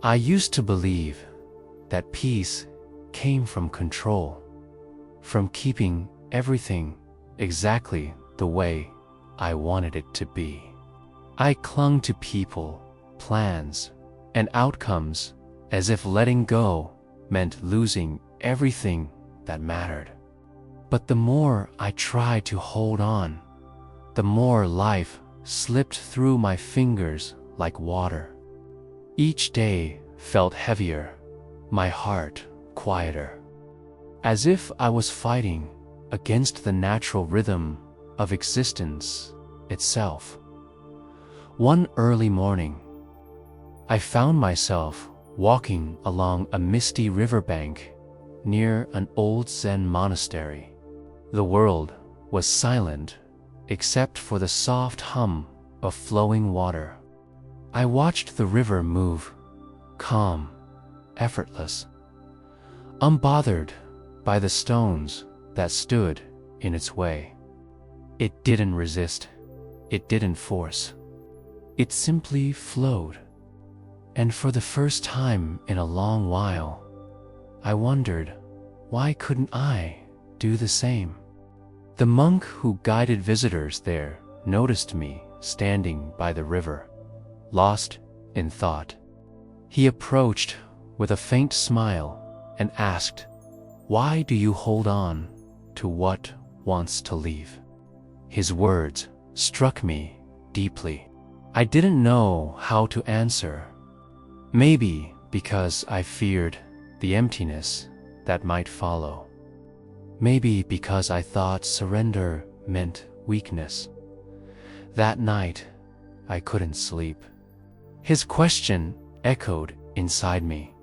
I used to believe that peace came from control, from keeping everything exactly the way I wanted it to be. I clung to people, plans, and outcomes as if letting go meant losing everything that mattered. But the more I tried to hold on, the more life slipped through my fingers like water. Each day felt heavier, my heart quieter, as if I was fighting against the natural rhythm of existence itself. One early morning, I found myself walking along a misty riverbank near an old Zen monastery. The world was silent except for the soft hum of flowing water. I watched the river move, calm, effortless, unbothered by the stones that stood in its way. It didn't resist, it didn't force. It simply flowed. And for the first time in a long while, I wondered, why couldn't I do the same? The monk who guided visitors there noticed me standing by the river, lost in thought. He approached with a faint smile and asked, "Why do you hold on to what wants to leave?" His words struck me deeply. I didn't know how to answer. Maybe because I feared the emptiness that might follow. Maybe because I thought surrender meant weakness. That night, I couldn't sleep. His question echoed inside me.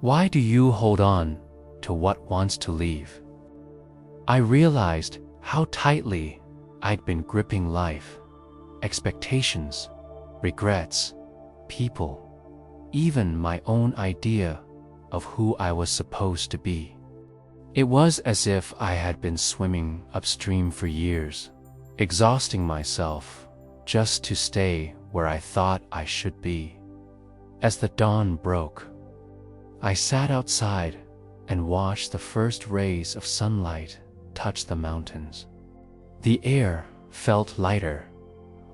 Why do you hold on to what wants to leave? I realized how tightly I'd been gripping life, expectations, regrets, people, even my own idea of who I was supposed to be. It was as if I had been swimming upstream for years, exhausting myself just to stay where I thought I should be. As the dawn broke, I sat outside and watched the first rays of sunlight touch the mountains. The air felt lighter,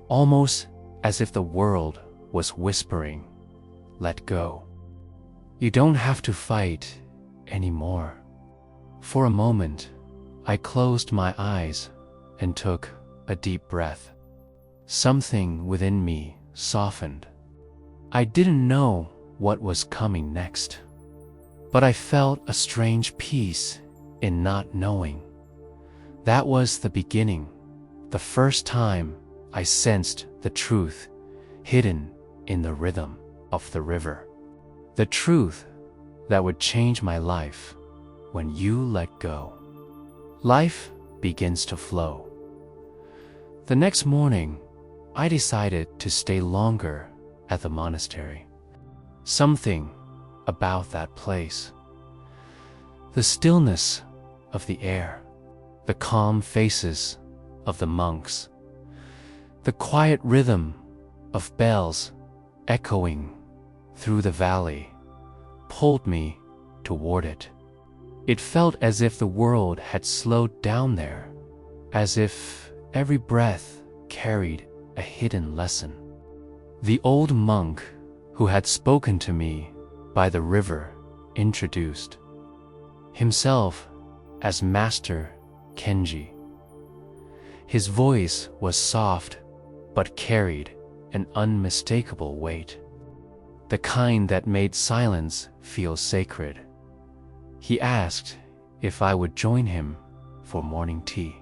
almost as if the world was whispering, "Let go. You don't have to fight anymore." For a moment, I closed my eyes and took a deep breath. Something within me softened. I didn't know what was coming next, but I felt a strange peace in not knowing. That was the beginning, the first time I sensed the truth hidden in the rhythm of the river. The truth that would change my life when you let go. Life begins to flow. The next morning, I decided to stay longer at the monastery. Something about that place, the stillness of the air, the calm faces of the monks, the quiet rhythm of bells echoing through the valley, pulled me toward it. It felt as if the world had slowed down there, as if every breath carried a hidden lesson. The old monk who had spoken to me by the river introduced himself as Master Kenji. His voice was soft but carried an unmistakable weight, the kind that made silence feel sacred. He asked if I would join him for morning tea.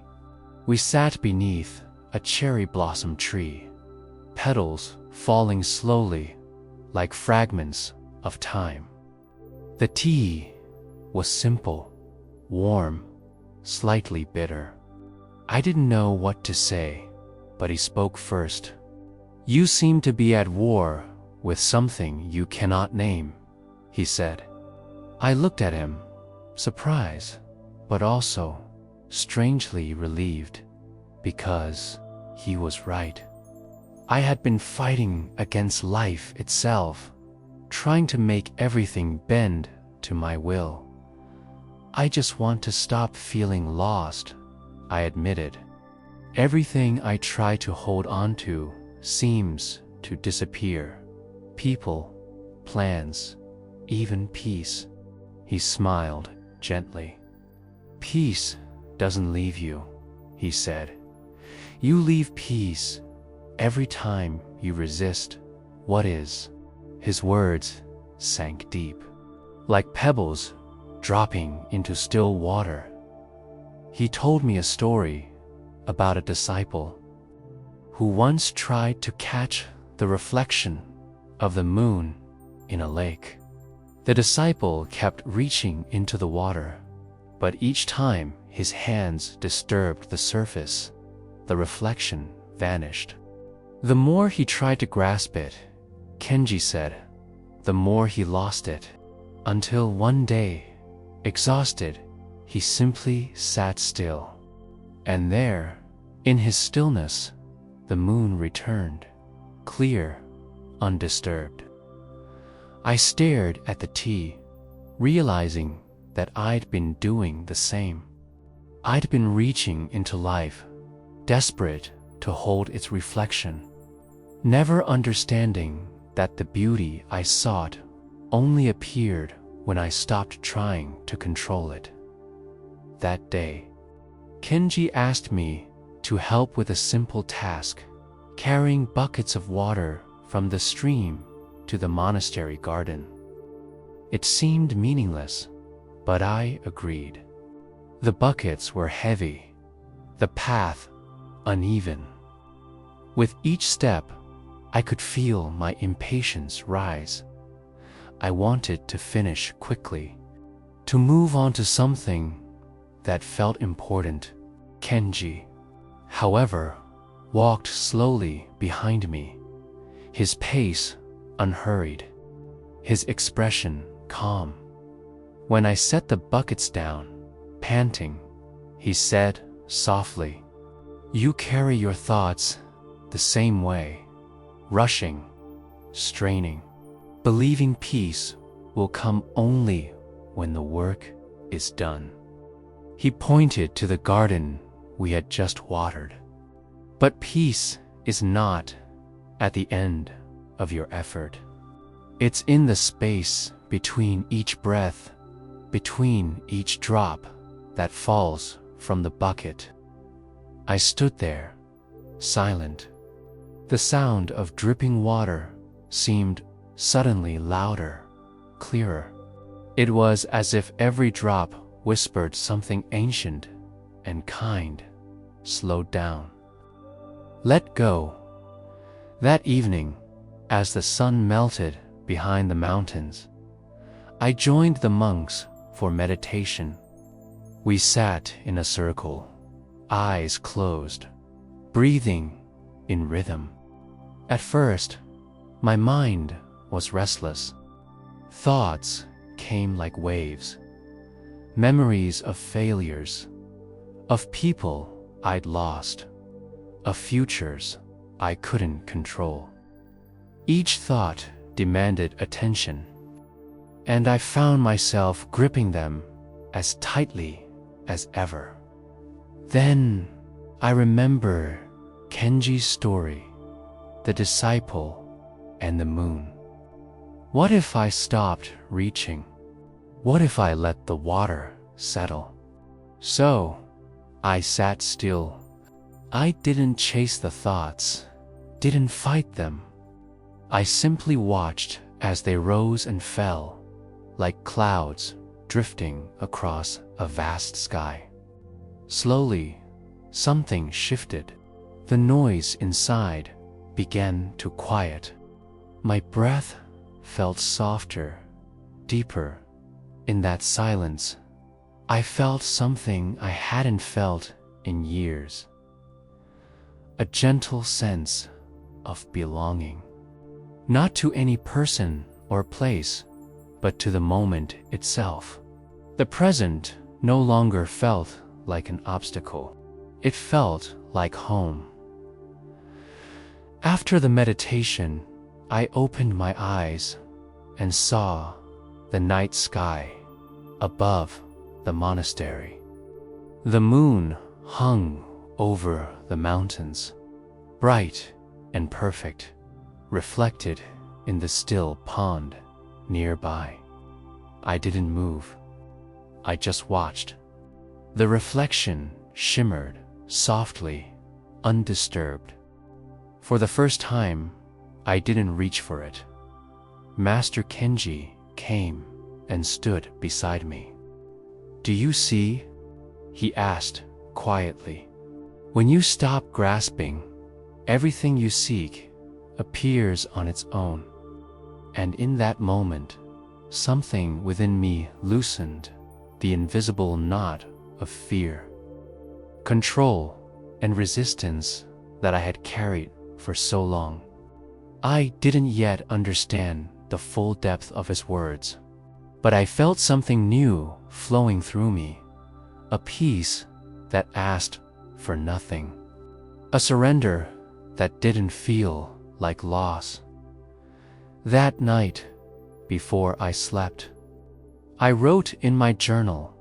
We sat beneath a cherry blossom tree, petals falling slowly like fragments of time. The tea was simple, warm, slightly bitter. I didn't know what to say, but he spoke first. "You seem to be at war with something you cannot name," he said. I looked at him, surprised, but also strangely relieved, because he was right. I had been fighting against life itself, trying to make everything bend to my will. I just want to stop feeling lost, I admitted. Everything I try to hold on to seems to disappear. People, plans, even peace. He smiled gently. Peace doesn't leave you, he said. You leave peace every time you resist what is. His words sank deep, like pebbles dropping into still water. He told me a story about a disciple who once tried to catch the reflection of the moon in a lake. The disciple kept reaching into the water, but each time his hands disturbed the surface, the reflection vanished. The more he tried to grasp it, Kenji said, the more he lost it, until one day, exhausted, he simply sat still. And there, in his stillness, the moon returned, clear, undisturbed. I stared at the tea, realizing that I'd been doing the same. I'd been reaching into life, desperate to hold its reflection, never understanding that the beauty I sought only appeared when I stopped trying to control it. That day, Kenji asked me to help with a simple task, carrying buckets of water from the stream to the monastery garden. It seemed meaningless, but I agreed. The buckets were heavy, the path uneven. With each step, I could feel my impatience rise. I wanted to finish quickly, to move on to something that felt important. Kenji, however, walked slowly behind me, his pace unhurried, his expression calm. When I set the buckets down, panting, he said softly, "You carry your thoughts the same way, rushing, straining, believing peace will come only when the work is done." He pointed to the garden we had just watered. But peace is not at the end of your effort. It's in the space between each breath, between each drop that falls from the bucket. I stood there, silent. The sound of dripping water seemed suddenly louder, clearer. It was as if every drop whispered something ancient and kind. Slowed down. Let go. That evening, as the sun melted behind the mountains, I joined the monks for meditation. We sat in a circle, eyes closed, breathing in rhythm. At first, my mind was restless. Thoughts came like waves, memories of failures, of people I'd lost, of futures I couldn't control. Each thought demanded attention, and I found myself gripping them as tightly as ever. Then I remember Kenji's story, the disciple and the moon. What if I stopped reaching? What if I let the water settle? So I sat still. I didn't chase the thoughts, didn't fight them. I simply watched as they rose and fell, like clouds drifting across a vast sky. Slowly, something shifted. The noise inside began to quiet. My breath felt softer, deeper. In that silence, I felt something I hadn't felt in years. A gentle sense of belonging. Not to any person or place, but to the moment itself. The present no longer felt like an obstacle. It felt like home. After the meditation, I opened my eyes, and saw the night sky above the monastery. The moon hung over the mountains, bright and perfect, reflected in the still pond nearby. I didn't move. I just watched. The reflection shimmered softly, undisturbed. For the first time, I didn't reach for it. Master Kenji came and stood beside me. "Do you see?" he asked quietly. "When you stop grasping, everything you seek appears on its own." And in that moment, something within me loosened the invisible knot of fear, control, and resistance that I had carried for so long. I didn't yet understand the full depth of his words, but I felt something new flowing through me, a peace that asked for nothing, a surrender that didn't feel like loss. That night, before I slept, I wrote in my journal,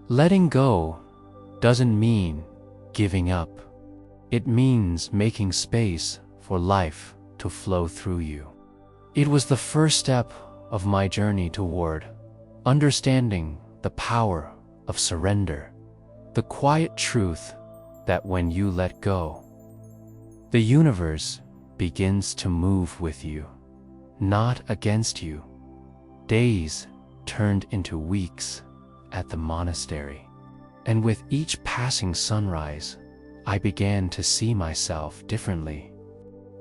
"Letting go doesn't mean giving up. It means making space for life to flow through you." It was the first step of my journey toward understanding the power of surrender, the quiet truth that when you let go, the universe begins to move with you, not against you. Days turned into weeks at the monastery, and with each passing sunrise, I began to see myself differently.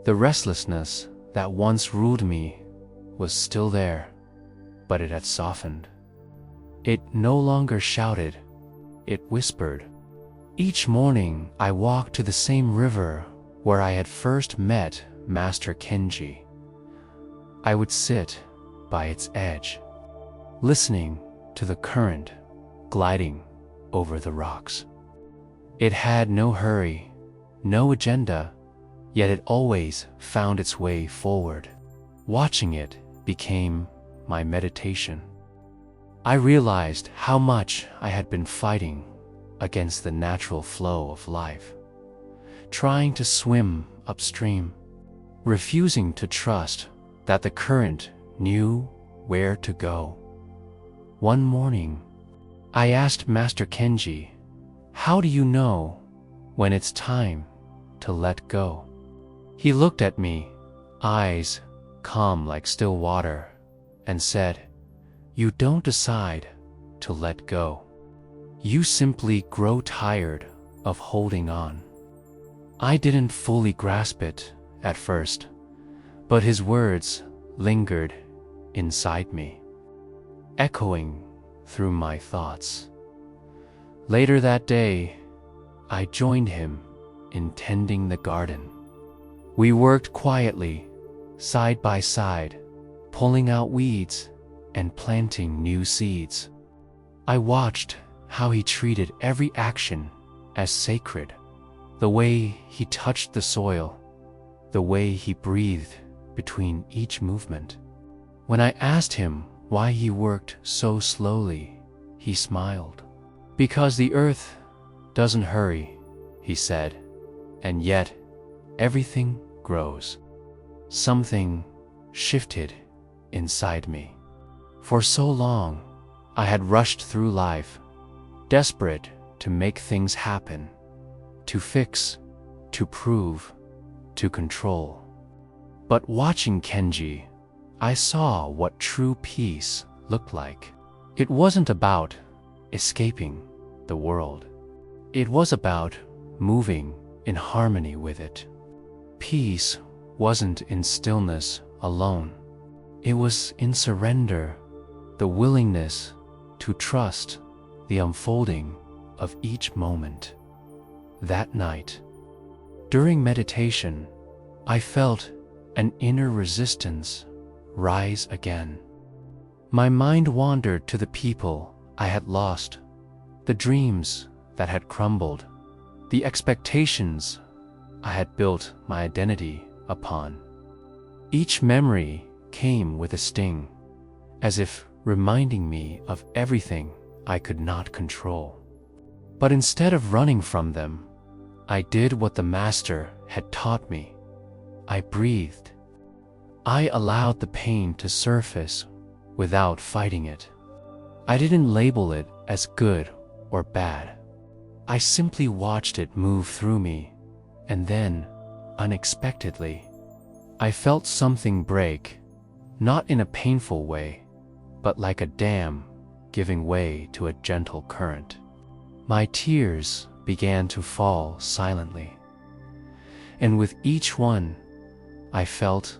The restlessness that once ruled me was still there, but it had softened. It no longer shouted, it whispered. Each morning I walked to the same river where I had first met Master Kenji. I would sit by its edge, listening to the current gliding over the rocks. It had no hurry, no agenda, yet it always found its way forward. Watching it became my meditation. I realized how much I had been fighting against the natural flow of life, trying to swim upstream, refusing to trust that the current knew where to go. One morning, I asked Master Kenji, "How do you know when it's time to let go?" He looked at me, eyes calm like still water, and said, "You don't decide to let go. You simply grow tired of holding on." I didn't fully grasp it at first, but his words lingered inside me, echoing through my thoughts. Later that day, I joined him in tending the garden. We worked quietly, side by side, pulling out weeds and planting new seeds. I watched how he treated every action as sacred, the way he touched the soil, the way he breathed between each movement. When I asked him why he worked so slowly, he smiled. "Because the earth doesn't hurry," he said, "and yet everything grows." Something shifted inside me. For so long, I had rushed through life, desperate to make things happen, to fix, to prove, to control. But watching Kenji, I saw what true peace looked like. It wasn't about escaping the world. It was about moving in harmony with it. Peace wasn't in stillness alone. It was in surrender, the willingness to trust the unfolding of each moment. That night, during meditation, I felt an inner resistance rise again. My mind wandered to the people I had lost, the dreams that had crumbled, the expectations I had built my identity upon. Each memory came with a sting, as if reminding me of everything I could not control. But instead of running from them, I did what the Master had taught me. I breathed. I allowed the pain to surface without fighting it. I didn't label it as good or bad. I simply watched it move through me, and then, unexpectedly, I felt something break, not in a painful way, but like a dam giving way to a gentle current. My tears began to fall silently, and with each one, I felt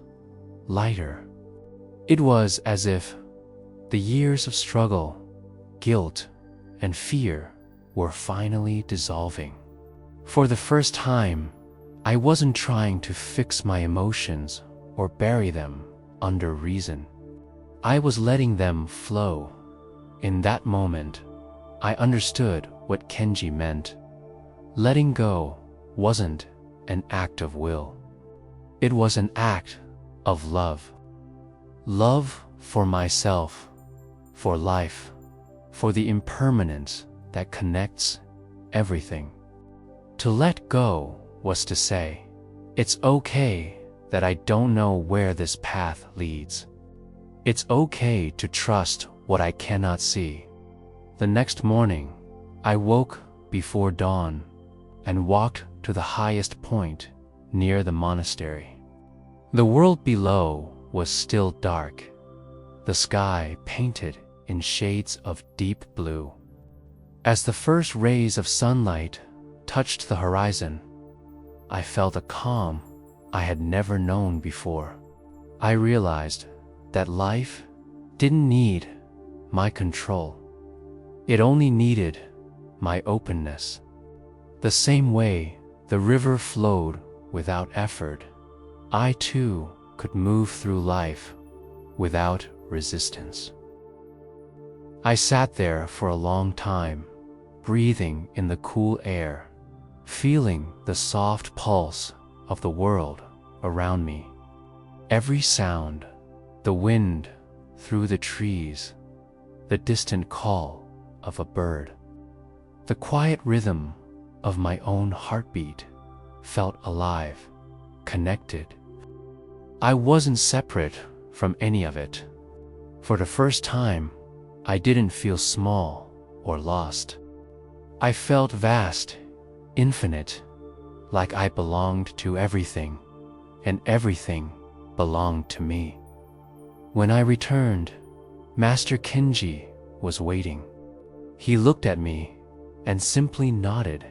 lighter. It was as if the years of struggle, guilt, and fear were finally dissolving. For the first time, I wasn't trying to fix my emotions or bury them under reason. I was letting them flow. In that moment, I understood what Kenji meant. Letting go wasn't an act of will. It was an act of love. Love for myself, for life, for the impermanence that connects everything. To let go was to say, it's okay that I don't know where this path leads. It's okay to trust what I cannot see. The next morning, I woke before dawn and walked to the highest point near the monastery. The world below was still dark, the sky painted in shades of deep blue. As the first rays of sunlight touched the horizon, I felt a calm I had never known before. I realized that life didn't need my control. It only needed my openness. The same way the river flowed without effort, I too could move through life without resistance. I sat there for a long time, breathing in the cool air, feeling the soft pulse of the world around me. Every sound, the wind through the trees, the distant call of a bird, the quiet rhythm of my own heartbeat felt alive, connected. I wasn't separate from any of it. For the first time, I didn't feel small or lost. I felt vast, infinite, like I belonged to everything, and everything belonged to me. When I returned, Master Kenji was waiting. He looked at me and simply nodded,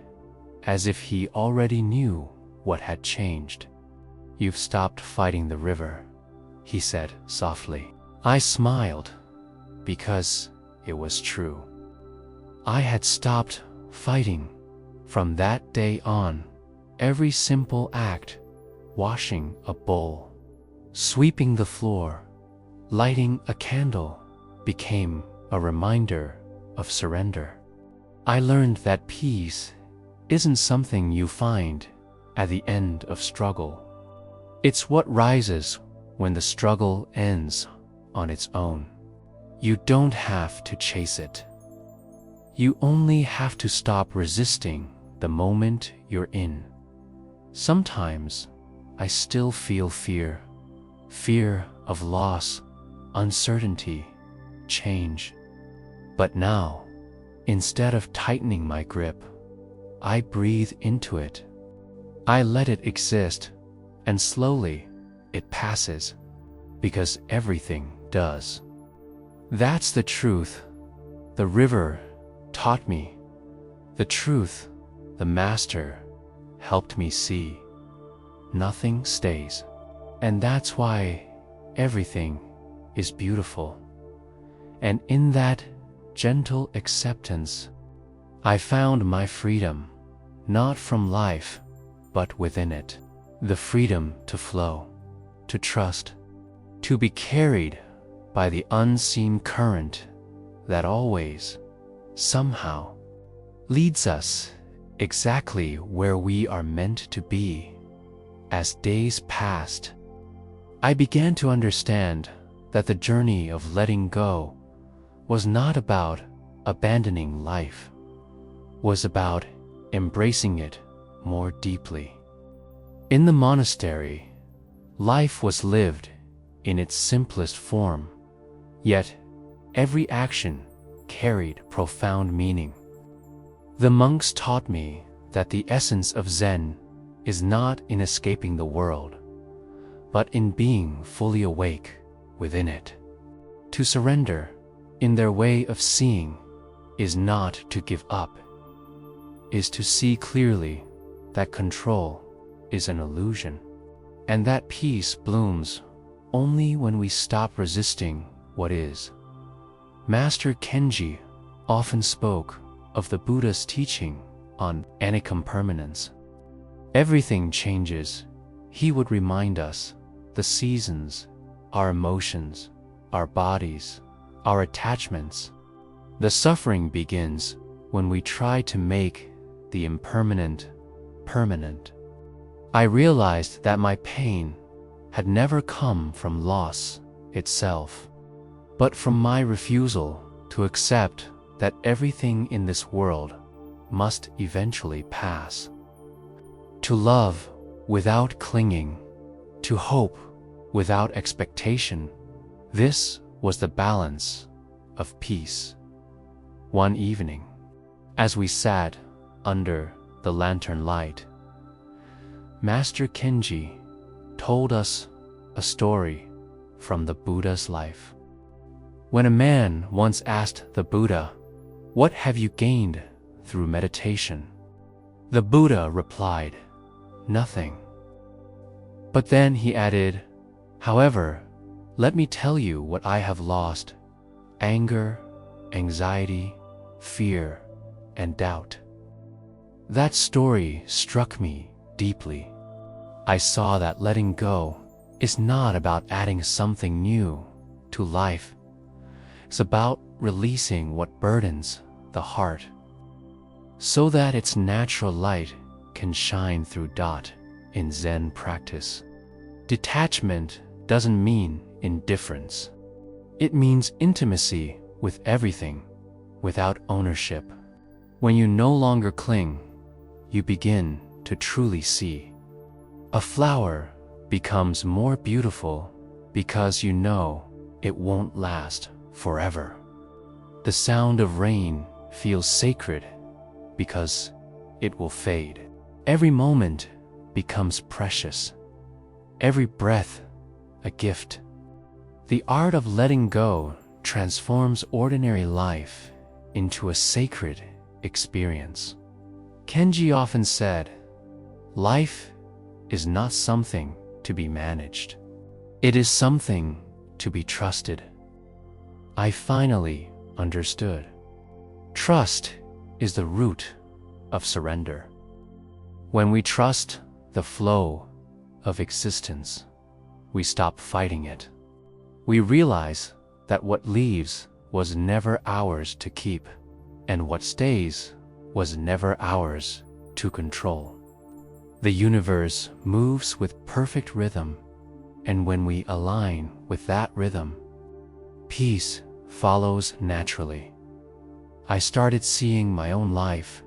as if he already knew what had changed. "You've stopped fighting the river," he said softly. I smiled, because it was true. I had stopped fighting. From that day on, every simple act, washing a bowl, sweeping the floor, lighting a candle, became a reminder of surrender. I learned that peace isn't something you find at the end of struggle. It's what rises when the struggle ends on its own. You don't have to chase it. You only have to stop resisting the moment you're in. Sometimes I still feel fear of loss, uncertainty, change. But now, instead of tightening my grip, I breathe into it. I let it exist, and slowly it passes, because everything does. That's the truth the river taught me, the truth the Master helped me see. Nothing stays, and that's why everything is beautiful. And in that gentle acceptance, I found my freedom, not from life, but within it. The freedom to flow, to trust, to be carried by the unseen current that always, somehow, leads us exactly where we are meant to be. As days passed, I began to understand that the journey of letting go was not about abandoning life, was about embracing it more deeply. In the monastery, life was lived in its simplest form, yet every action carried profound meaning. The monks taught me that the essence of Zen is not in escaping the world, but in being fully awake within it. To surrender, in their way of seeing, is not to give up, is to see clearly that control is an illusion, and that peace blooms only when we stop resisting what is. Master Kenji often spoke of the Buddha's teaching on impermanence. Everything changes, he would remind us, the seasons, our emotions, our bodies, our attachments. The suffering begins when we try to make the impermanent permanent. I realized that my pain had never come from loss itself, but from my refusal to accept that everything in this world must eventually pass. To love without clinging, to hope without expectation, this was the balance of peace. One evening, as we sat under the lantern light, Master Kenji told us a story from the Buddha's life. When a man once asked the Buddha, "What have you gained through meditation?" the Buddha replied, "Nothing." But then he added, "However, let me tell you what I have lost: anger, anxiety, fear, and doubt." That story struck me deeply. I saw that letting go is not about adding something new to life. It's about releasing what burdens the heart, so that its natural light can shine through in Zen practice. Detachment doesn't mean indifference. It means intimacy with everything, without ownership. When you no longer cling, you begin to truly see. A flower becomes more beautiful because you know it won't last forever. The sound of rain feels sacred because it will fade. Every moment becomes precious, every breath a gift. The art of letting go transforms ordinary life into a sacred experience. Kenji often said, "Life is not something to be managed. It is something to be trusted." I finally understood. Trust is the root of surrender. When we trust the flow of existence, we stop fighting it. We realize that what leaves was never ours to keep, and what stays was never ours to control. The universe moves with perfect rhythm, and when we align with that rhythm, peace follows naturally. I started seeing my own life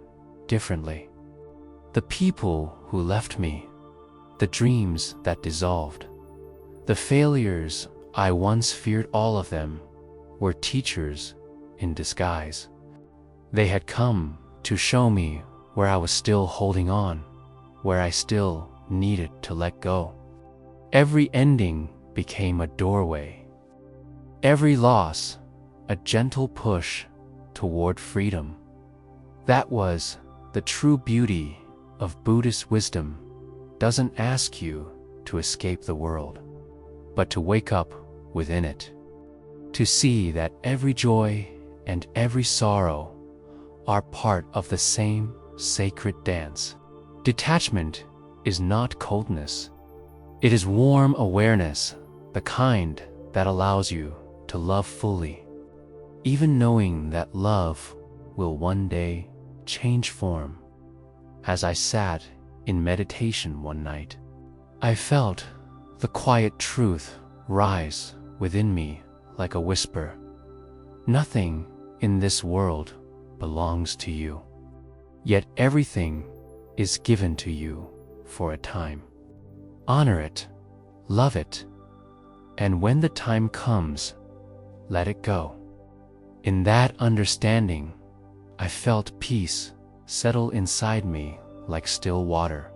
differently. The people who left me, the dreams that dissolved, the failures I once feared, all of them were teachers in disguise. They had come to show me where I was still holding on, where I still needed to let go. Every ending became a doorway. Every loss, a gentle push toward freedom. That was the true beauty of Buddhist wisdom. Doesn't ask you to escape the world, but to wake up within it, to see that every joy and every sorrow are part of the same sacred dance. Detachment is not coldness. It is warm awareness, the kind that allows you to love fully, even knowing that love will one day change form. As I sat in meditation one night, I felt the quiet truth rise within me like a whisper. Nothing in this world belongs to you, yet everything is given to you for a time. Honor it, love it, and when the time comes, let it go. In that understanding, I felt peace settle inside me like still water.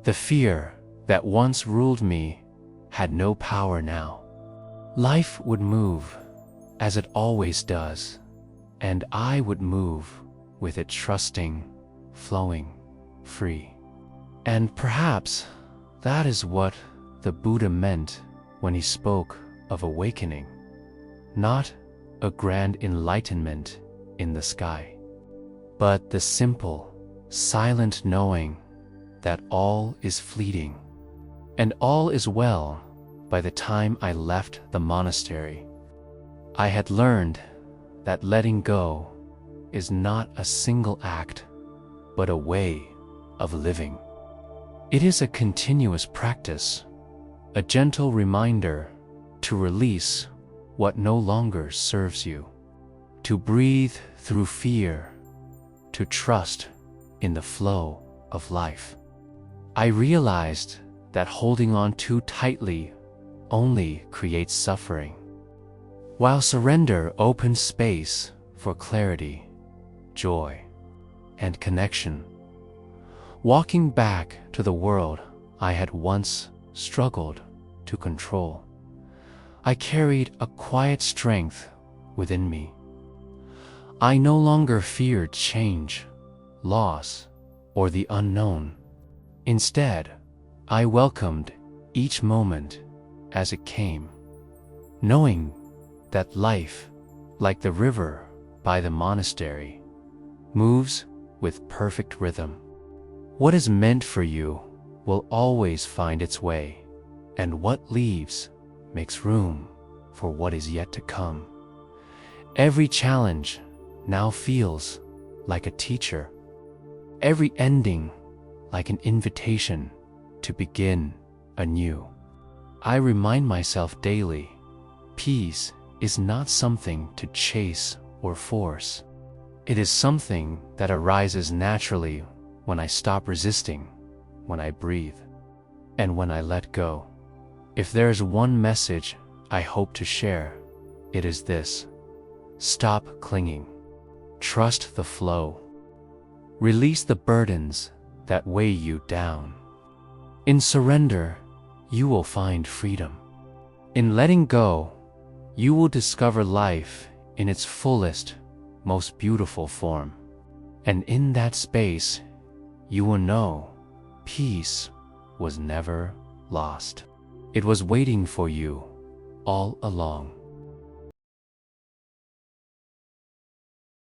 The fear that once ruled me had no power now. Life would move as it always does, and I would move with it, trusting, flowing, free. And perhaps that is what the Buddha meant when he spoke of awakening, not a grand enlightenment in the sky, but the simple, silent knowing that all is fleeting, and all is well. By the time I left the monastery, I had learned that letting go is not a single act, but a way of living. It is a continuous practice, a gentle reminder to release what no longer serves you, to breathe through fear, to trust in the flow of life. I realized that holding on too tightly only creates suffering, while surrender opens space for clarity, joy, and connection. Walking back to the world I had once struggled to control, I carried a quiet strength within me. I no longer feared change, loss, or the unknown. Instead, I welcomed each moment as it came, knowing that life, like the river by the monastery, moves with perfect rhythm. What is meant for you will always find its way, and what leaves makes room for what is yet to come. Every challenge now feels like a teacher, every ending like an invitation to begin anew. I remind myself daily, peace is not something to chase or force. It is something that arises naturally when I stop resisting, when I breathe, and when I let go. If there is one message I hope to share, it is this: stop clinging. Trust the flow. Release the burdens that weigh you down. In surrender, you will find freedom. In letting go, you will discover life in its fullest, most beautiful form. And in that space, you will know peace was never lost. It was waiting for you all along.